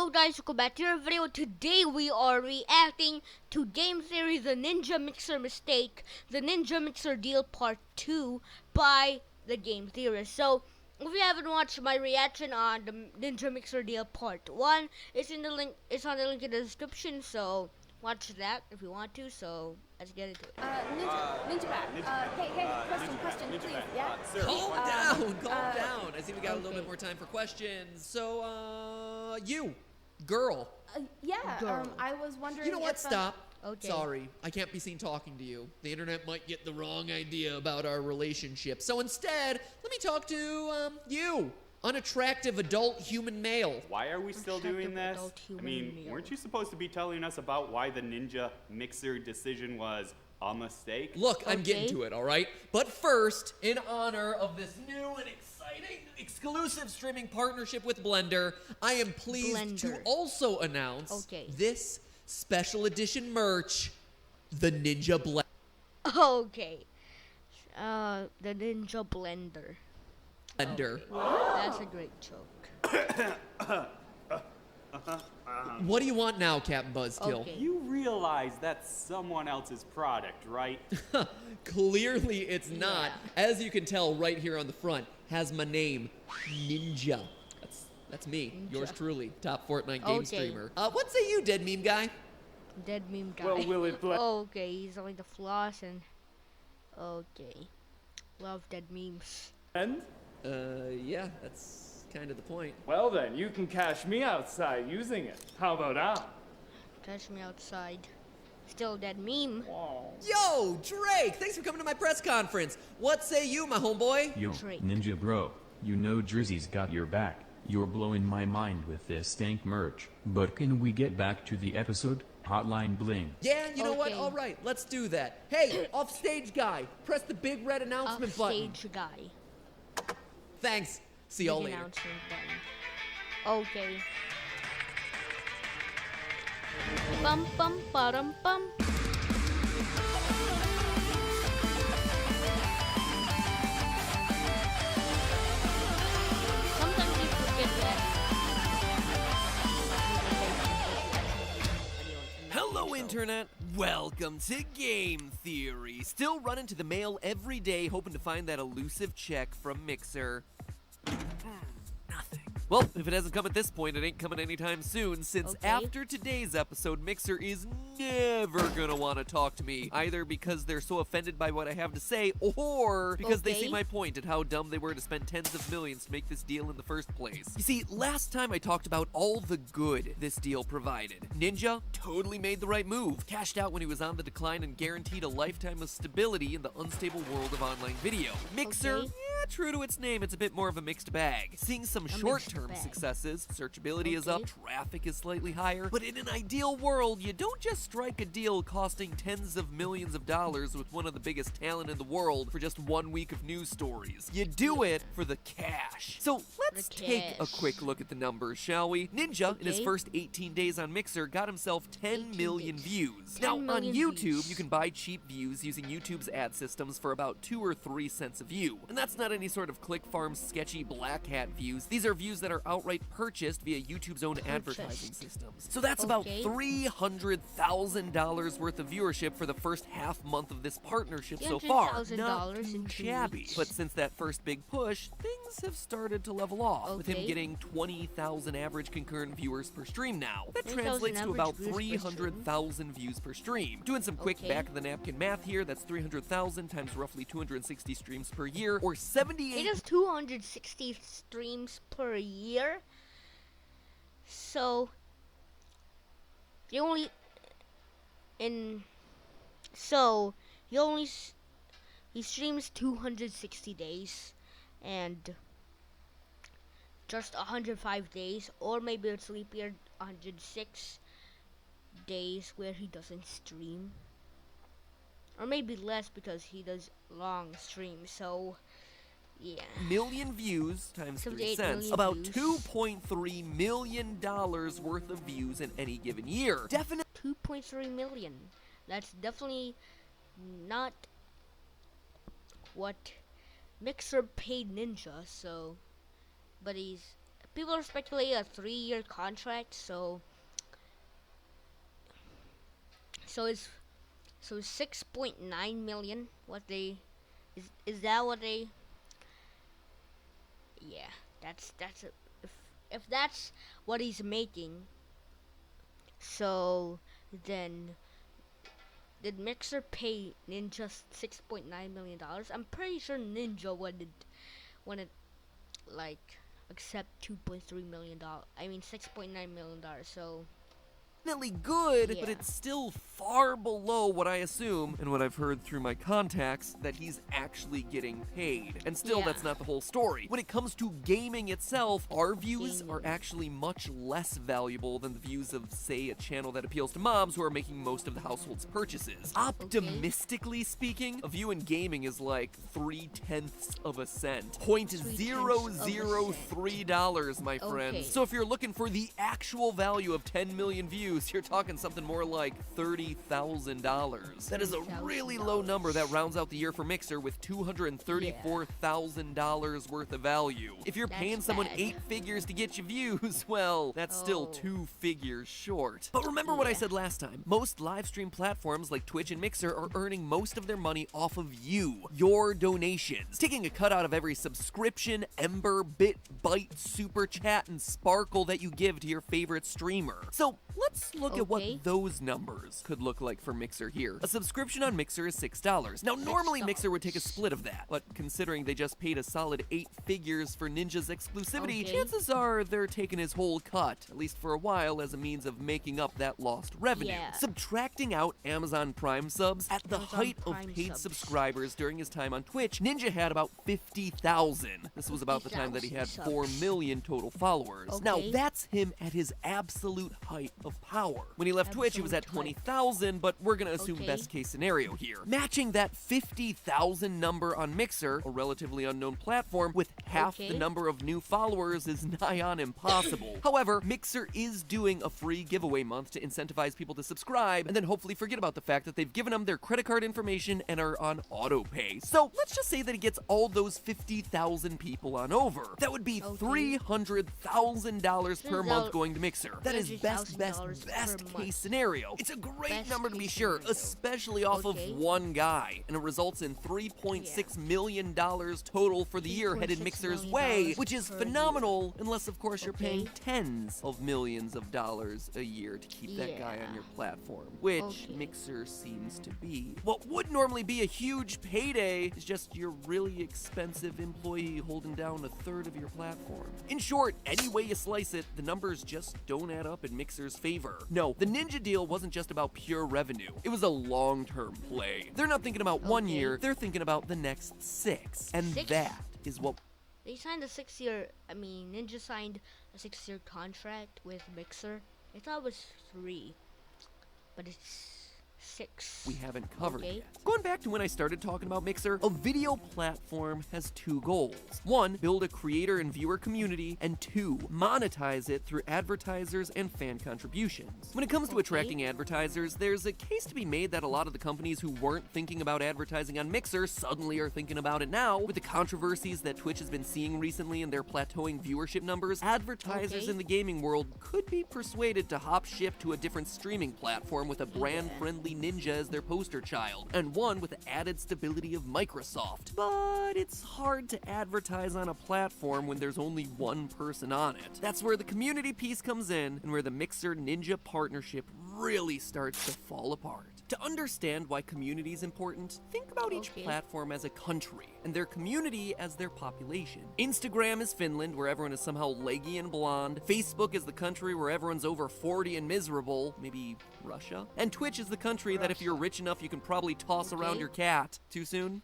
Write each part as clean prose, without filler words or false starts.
Hello guys, welcome back to our video. Today we are reacting to game series The Ninja Mixer Mistake, The Ninja Mixer Deal Part 2 by the Game Theorist. So, if you haven't watched my reaction on the Ninja Mixer Deal Part 1, it's on the link in the description, so watch that if you want to. So, let's get into it. Ninja back. Question, please. Yeah. Calm down. I see we got a little bit more time for questions. So, you, girl. Girl. I was wondering. You know what? if, Stop. Okay. Sorry, I can't be seen talking to you. The internet might get the wrong idea about our relationship. So instead, let me talk to, you. Unattractive adult human male. Why are we still doing this? I mean, weren't you supposed to be telling us about why the Ninja Mixer decision was a mistake? Look, I'm getting to it, all right? But first, in honor of this new and exciting exclusive streaming partnership with Blender, I am pleased to also announce this special edition merch, the Ninja Blender. Okay. The Ninja Blender. Blender. That's a great joke. What do you want now, Captain Buzzkill? Okay. You realize that's someone else's product, right? Clearly it's not. As you can tell right here on the front, has my name, Ninja. That's me, yours truly, top Fortnite game streamer. What say you, dead meme guy? Dead meme guy. Well, will it play? Okay, he's only the floss and... Okay. Love dead memes. And? Yeah, that's kind of the point. Well then, you can cash me outside using it. How about that? Catch me outside. Still dead meme. Yo, Drake, thanks for coming to my press conference. What say you, my homeboy? Yo, Drake. Ninja bro, you know Drizzy's got your back. You're blowing my mind with this stank merch. But can we get back to the episode? Hotline bling. Yeah, you know what? All right, let's do that. Hey, offstage guy, press the big red announcement button. Offstage guy. Thanks. See y'all later. Announcement button. Okay. Bum bum bum bum. Sometimes you forget that. Hello, Internet. Welcome to Game Theory. Still running to the mail every day, hoping to find that elusive check from Mixer. Nothing. Well, if it hasn't come at this point, it ain't coming anytime soon, since after today's episode, Mixer is never gonna want to talk to me, either because they're so offended by what I have to say, or because they see my point at how dumb they were to spend tens of millions to make this deal in the first place. You see, last time I talked about all the good this deal provided. Ninja totally made the right move, cashed out when he was on the decline and guaranteed a lifetime of stability in the unstable world of online video. Mixer, yeah, true to its name, it's a bit more of a mixed bag. Seeing some short-term successes, searchability is up, traffic is slightly higher, but in an ideal world, you don't just strike a deal costing tens of millions of dollars with one of the biggest talent in the world for just 1 week of news stories. You do it for the cash. So let's take a quick look at the numbers, shall we? Ninja, in his first 18 days on Mixer, got himself 10 million views. Now, on YouTube, you can buy cheap views using YouTube's ad systems for about 2 or 3 cents a view. And that's not any sort of click farm sketchy black hat views. These are views that are outright purchased via YouTube's own advertising systems. So that's about $300,000 worth of viewership for the first half month of this partnership so far. Not too shabby. But since that first big push, things have started to level off, with him getting 20,000 average concurrent viewers per stream now. That translates to about 300,000 views per stream. Doing some quick back-of-the-napkin math here, that's 300,000 times roughly 260 streams per year, or 78... It is 260 streams per year. So he streams 260 days and just 105 days, or maybe it's leap year 106 days where he doesn't stream, or maybe less because he does long streams. So yeah. Million views times 3 cents. About $2.3 million worth of views in any given year. Definitely 2.3 million. That's definitely not what Mixer paid Ninja, so, but he's people are speculating a 3-year contract. So it's 6.9 million. What they is that what they? Yeah, that's if that's what he's making. So then did Mixer pay Ninja $6.9 million? I'm pretty sure Ninja wouldn't like accept $2.3 million. I mean $6.9 million. So Definitely good, but Yeah. it's still far below what I assume and what I've heard through my contacts that he's actually getting paid. And still, Yeah. that's not the whole story. When it comes to gaming itself, our views Gaming. are actually much less valuable than the views of, say, a channel that appeals to moms who are making most of the household's purchases. Optimistically speaking, a view in gaming is like 0.3 of a cent. $0.003, my friends. Okay. So if you're looking for the actual value of 10 million views, you're talking something more like $30,000. That is a really low number that rounds out the year for Mixer with $234,000 worth of value. If you're That's paying someone bad. 8 figures to get you views, well, that's still Oh. 2 figures short. But remember what I Yeah. said last time. Most live stream platforms like Twitch and Mixer are earning most of their money off of you, your donations, taking a cut out of every subscription, Ember, Bit, Byte, Super Chat, and Sparkle that you give to your favorite streamer. So let's look at what Okay. those numbers could look like for Mixer here. A subscription on Mixer is $6. Now, normally Mixer would take a split of that, but considering they just paid a solid 8 figures for Ninja's exclusivity, Okay. chances are they're taking his whole cut, at least for a while, as a means of making up that lost revenue. Yeah. Subtracting out Amazon Prime subs, at the Amazon height of Prime paid subs. subscribers during his time on Twitch, Ninja had about 50,000. This was about the time that he had 50,000 4 million total followers. Now, Okay. that's him at his absolute height of power. When he left Twitch, he was at Absolute height. 20,000, but we're gonna assume Okay. best case scenario here. Matching that 50,000 number on Mixer, a relatively unknown platform, with half the Okay. number of new followers is nigh on impossible. However, Mixer is doing a free giveaway month to incentivize people to subscribe, and then hopefully forget about the fact that they've given them their credit card information and are on auto pay. So let's just say that he gets all those 50,000 people on over. That would be Okay. $300,000 per month going to Mixer. That is best $300,000 per case month. scenario. It's a great Best number to be case sure, scenario. especially off Okay. of one guy, and it results in $3.6 million total for the year headed $3.6 Mixer's million way, which is per phenomenal, unless of course you're paying Okay. tens of millions of dollars a year to keep that guy on Yeah. your platform, which Okay. Mixer seems to be. What would normally be a huge payday is just your really expensive employee holding down a third of your platform. In short, any way you slice it, the numbers just don't add up in Mixer's favor. No, the Ninja deal wasn't just about pure revenue. It was a long-term play. They're not thinking about 1 Okay. year, they're thinking about the next 6. And 6? that is what They signed a 6-year. I mean, Ninja signed a 6-year contract with Mixer. I thought it was 3, but it's 6. we haven't covered Okay. yet. Going back to when I started talking about Mixer, a video platform has 2 goals. 1, build a creator and viewer community, and 2, monetize it through advertisers and fan contributions. When it comes to attracting advertisers, there's a case to be made that a lot of the companies who weren't thinking about advertising on Mixer suddenly are thinking about it now. With the controversies that Twitch has been seeing recently and their plateauing viewership numbers, advertisers Okay. in the gaming world could be persuaded to hop ship to a different streaming platform with a brand-friendly Ninja as their poster child, and one with the added stability of Microsoft. But it's hard to advertise on a platform when there's only one person on it. That's where the community piece comes in, and where the Mixer Ninja partnership really starts to fall apart. To understand why community is important, think about each Okay. platform as a country, and their community as their population. Instagram is Finland, where everyone is somehow leggy and blonde. Facebook is the country where everyone's over 40 and miserable, maybe Russia. And Twitch is the country that if you're rich enough, you can probably toss around Okay. your cat. Too soon?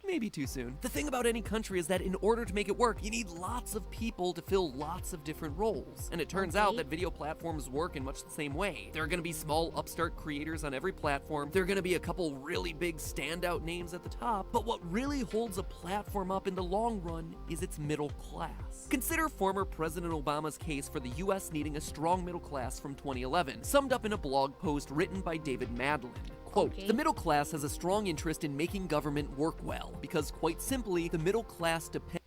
Maybe too soon. The thing about any country is that in order to make it work, you need lots of people to fill lots of different roles. And it turns out Okay. that video platforms work in much the same way. There are going to be small upstart creators on every platform. There are going to be a couple really big standout names at the top. But what really holds a platform up in the long run is its middle class. Consider former President Obama's case for the US needing a strong middle class from 2011, summed up in a blog post written by David Madlin. Quote, Okay. the middle class has a strong interest in making government work well, because quite simply, the middle class depends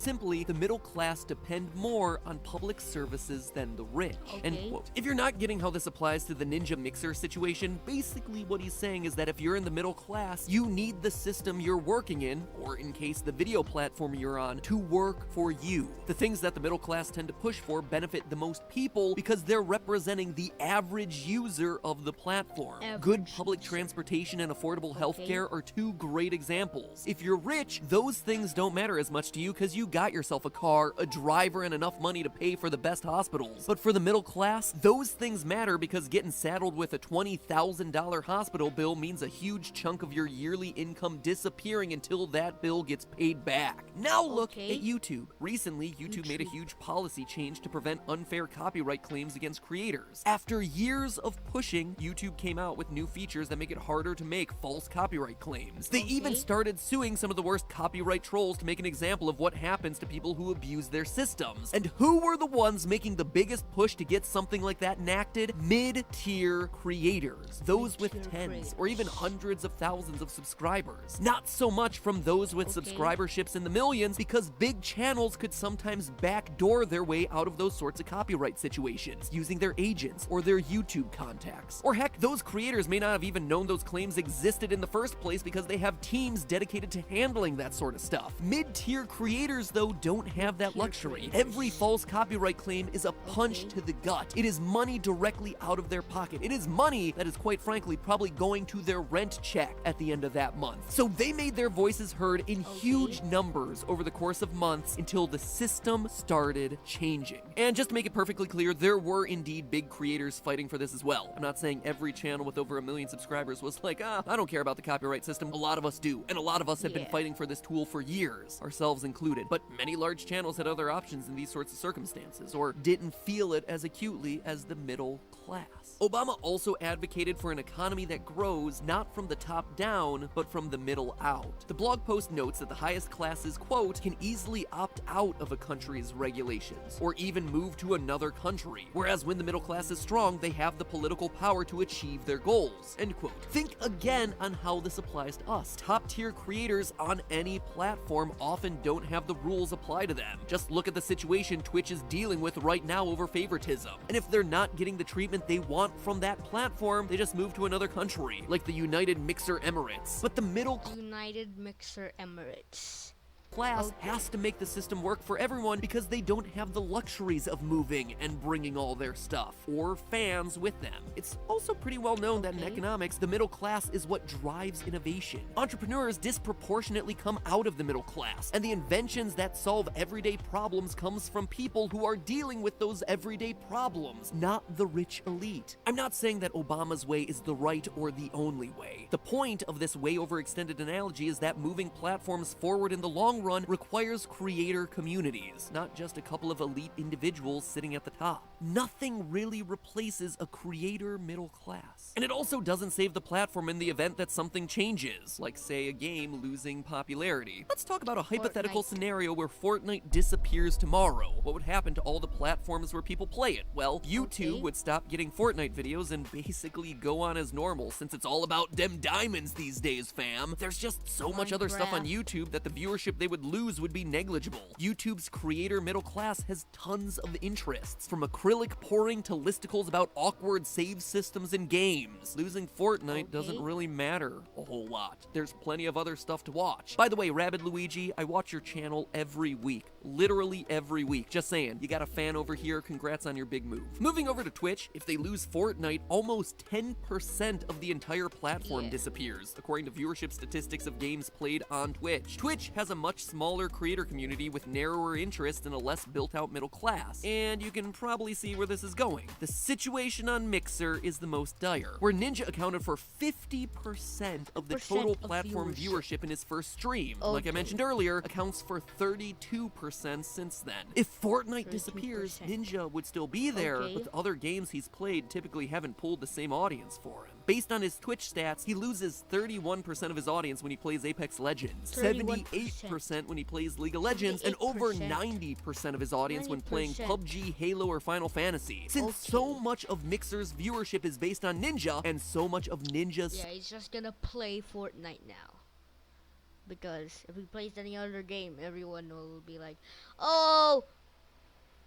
simply, the middle class depend more on public services than the rich. End Okay. quote. If you're not getting how this applies to the Ninja Mixer situation, basically what he's saying is that if you're in the middle class, you need the system you're working in, or in case the video platform you're on, to work for you. The things that the middle class tend to push for benefit the most people because they're representing the average user of the platform. Good public transportation and affordable healthcare are two great examples. If you're rich, those things don't matter as much to you because you got yourself a car, a driver, and enough money to pay for the best hospitals. But for the middle class, those things matter because getting saddled with a $20,000 hospital bill means a huge chunk of your yearly income disappearing until that bill gets paid back. Now look at YouTube. Recently, YouTube made a huge policy change to prevent unfair copyright claims against creators. After years of pushing, YouTube came out with new features that make it harder to make false copyright claims. They even started suing some of the worst copyright trolls to make an example of what happens to people who abuse their systems. And who were the ones making the biggest push to get something like that enacted? Mid-tier creators. Those with tens or even hundreds of thousands of subscribers. Not so much from those with subscriberships in the millions, because big channels could sometimes backdoor their way out of those sorts of copyright situations, using their agents or their YouTube contacts. Or heck, those creators may not have even known those claims existed in the first place because they have teams dedicated to handling that sort of stuff. Mid-tier creators, though, don't have that luxury. Every false copyright claim is a punch to the gut. It is money directly out of their pocket. It is money that is, quite frankly, probably going to their rent check at the end of that month. So they made their voices heard in huge numbers over the course of months until the system started changing. And just to make it perfectly clear, there were indeed big creators fighting for this as well. I'm not saying every channel with over 1 million subscribers was like, I don't care about the copyright system. A lot of us do, and a lot of us have been fighting for this tool for years, ourselves included. But many large channels had other options in these sorts of circumstances, or didn't feel it as acutely as the middle class. Obama also advocated for an economy that grows not from the top down, but from the middle out. The blog post notes that the highest classes, quote, can easily opt out of a country's regulations, or even move to another country, whereas when the middle class is strong, they have the political power to achieve their goals, end quote. Think again on how this applies to us. Top-tier creators on any platform often don't have the rules apply to them. Just look at the situation Twitch is dealing with right now over favoritism. And if they're not getting the treatment they want from that platform, they just move to another country, like the United Mixer Emirates. But the middle United Mixer Emirates. class has to make the system work for everyone because they don't have the luxuries of moving and bringing all their stuff, or fans with them. It's also pretty well known that in economics, the middle class is what drives innovation. Entrepreneurs disproportionately come out of the middle class, and the inventions that solve everyday problems comes from people who are dealing with those everyday problems, not the rich elite. I'm not saying that Obama's way is the right or the only way. The point of this way overextended analogy is that moving platforms forward in the long run requires creator communities, not just a couple of elite individuals sitting at the top. Nothing really replaces a creator middle class. And it also doesn't save the platform in the event that something changes, like say a game losing popularity. Let's talk about a hypothetical scenario where Fortnite disappears tomorrow. What would happen to all the platforms where people play it? Well, YouTube would stop getting Fortnite videos and basically go on as normal, since it's all about them diamonds these days, fam. There's just so much other stuff on YouTube that the viewership they would lose would be negligible. YouTube's creator middle class has tons of interests, from acrylic pouring to listicles about awkward save systems in games. Losing Fortnite doesn't really matter a whole lot. There's plenty of other stuff to watch. By the way, Rabid Luigi, I watch your channel every week. Literally every week. Just saying, you got a fan over here, congrats on your big move. Moving over to Twitch, if they lose Fortnite, almost 10% of the entire platform disappears, according to viewership statistics of games played on Twitch. Twitch has a much smaller creator community with narrower interests and a less built-out middle class, and you can probably see where this is going. The situation on Mixer is the most dire, where Ninja accounted for 50% of the total platform viewership in his first stream. Like I mentioned earlier, accounts for 32% since then. If Fortnite disappears, Ninja would still be there, but the other games he's played typically haven't pulled the same audience for him. Based on his Twitch stats, he loses 31% of his audience when he plays Apex Legends, 78% when he plays League of Legends, and over 90% of his audience when playing PUBG, Halo, or Final Fantasy. Since so much of Mixer's viewership is based on Ninja, and so much of Ninja's... Yeah, he's just gonna play Fortnite now. because if he plays any other game, everyone will be like, "Oh,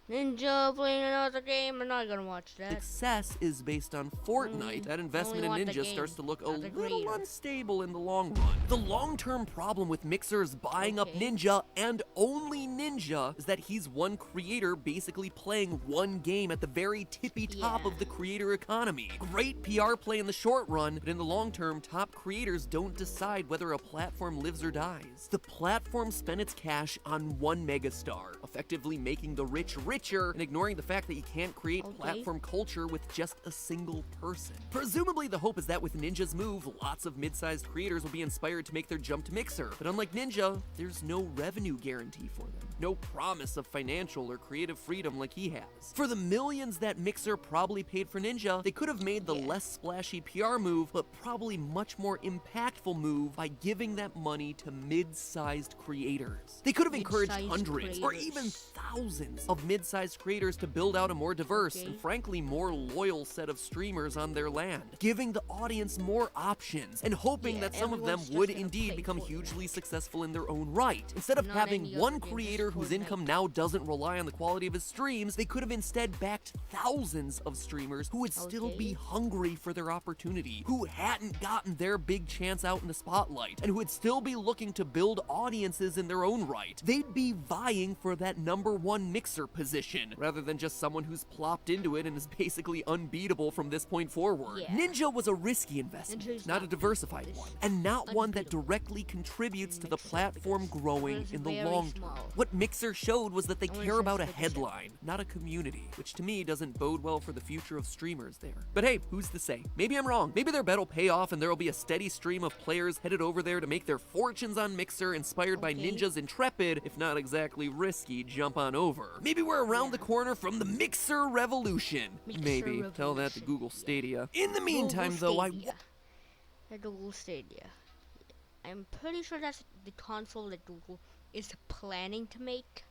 Ninja playing another game. I'm not gonna watch that." Success is based on Fortnite, that investment in only want the Ninja game, starts to look a not the little creator. unstable in the long run. The long-term problem with Mixer's buying up Okay. Ninja and only Ninja is that he's one creator basically playing one game at the very tippy top Yeah. of the creator economy. Great PR play in the short run, but in the long term, top creators don't decide whether a platform lives or dies. The platform spent its cash on one megastar, effectively making the rich richer and ignoring the fact that you can't create Okay. platform culture with just a single person. Presumably the hope is that with Ninja's move, lots of mid-sized creators will be inspired to make their jump to Mixer. But unlike Ninja, there's no revenue guarantee for them. No promise of financial or creative freedom like he has. For the millions that Mixer probably paid for Ninja, they could have made the less splashy PR move, but probably much more impactful move by giving that money to mid-sized creators. They could have encouraged Mid-sized hundreds or creators. even thousands of mid-sized creators to build out a more diverse and frankly more loyal set of streamers on their land, giving the audience more options and hoping that some of them everyone's just would gonna indeed play become Fortnite. hugely successful in their own right. Instead of Not having any other one game, just creator whose Fortnite. income now doesn't rely on the quality of his streams, they could have instead backed thousands of streamers who would still be hungry for their opportunity, who hadn't gotten their big chance out in the spotlight, and who would still be looking to build audiences in their own right. They'd be vying for that #1 Mixer position, rather than just someone who's plopped into it and is basically unbeatable from this point forward. Yeah. Ninja was a risky investment, Ninja's not a not diversified this one, and not one that unbeatable. directly contributes to the Mixer, platform because growing it's in the very long term. small. What Mixer showed was that they Only care about a says 50%. headline, not a community, which to me doesn't bode well for the future of streamers there. But hey, who's to say? Maybe I'm wrong. Maybe their bet will pay off and there will be a steady stream of players headed over there to make their fortunes on Mixer, inspired by Ninja's intrepid, if not exactly risky, jump on over. Maybe we're around the corner from the Mixer revolution. Mixer Maybe. Tell that to revolution, Google yeah. Stadia. In the meantime, Google though, Stadia. The Google Stadia. I'm pretty sure that's the console that Google is planning to make.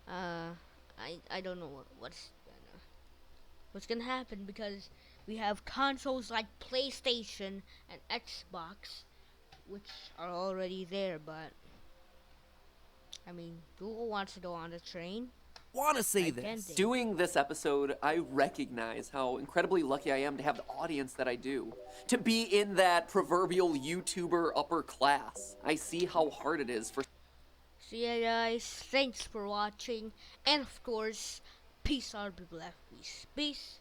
I don't know what's gonna happen, because we have consoles like PlayStation and Xbox, which are already there, but I mean, Google wants to go on the train. Want to say can this. think. Doing this episode, I recognize how incredibly lucky I am to have the audience that I do. To be in that proverbial YouTuber upper class. I see how hard it is for So yeah, guys, thanks for watching, and of course, peace out, people. Peace.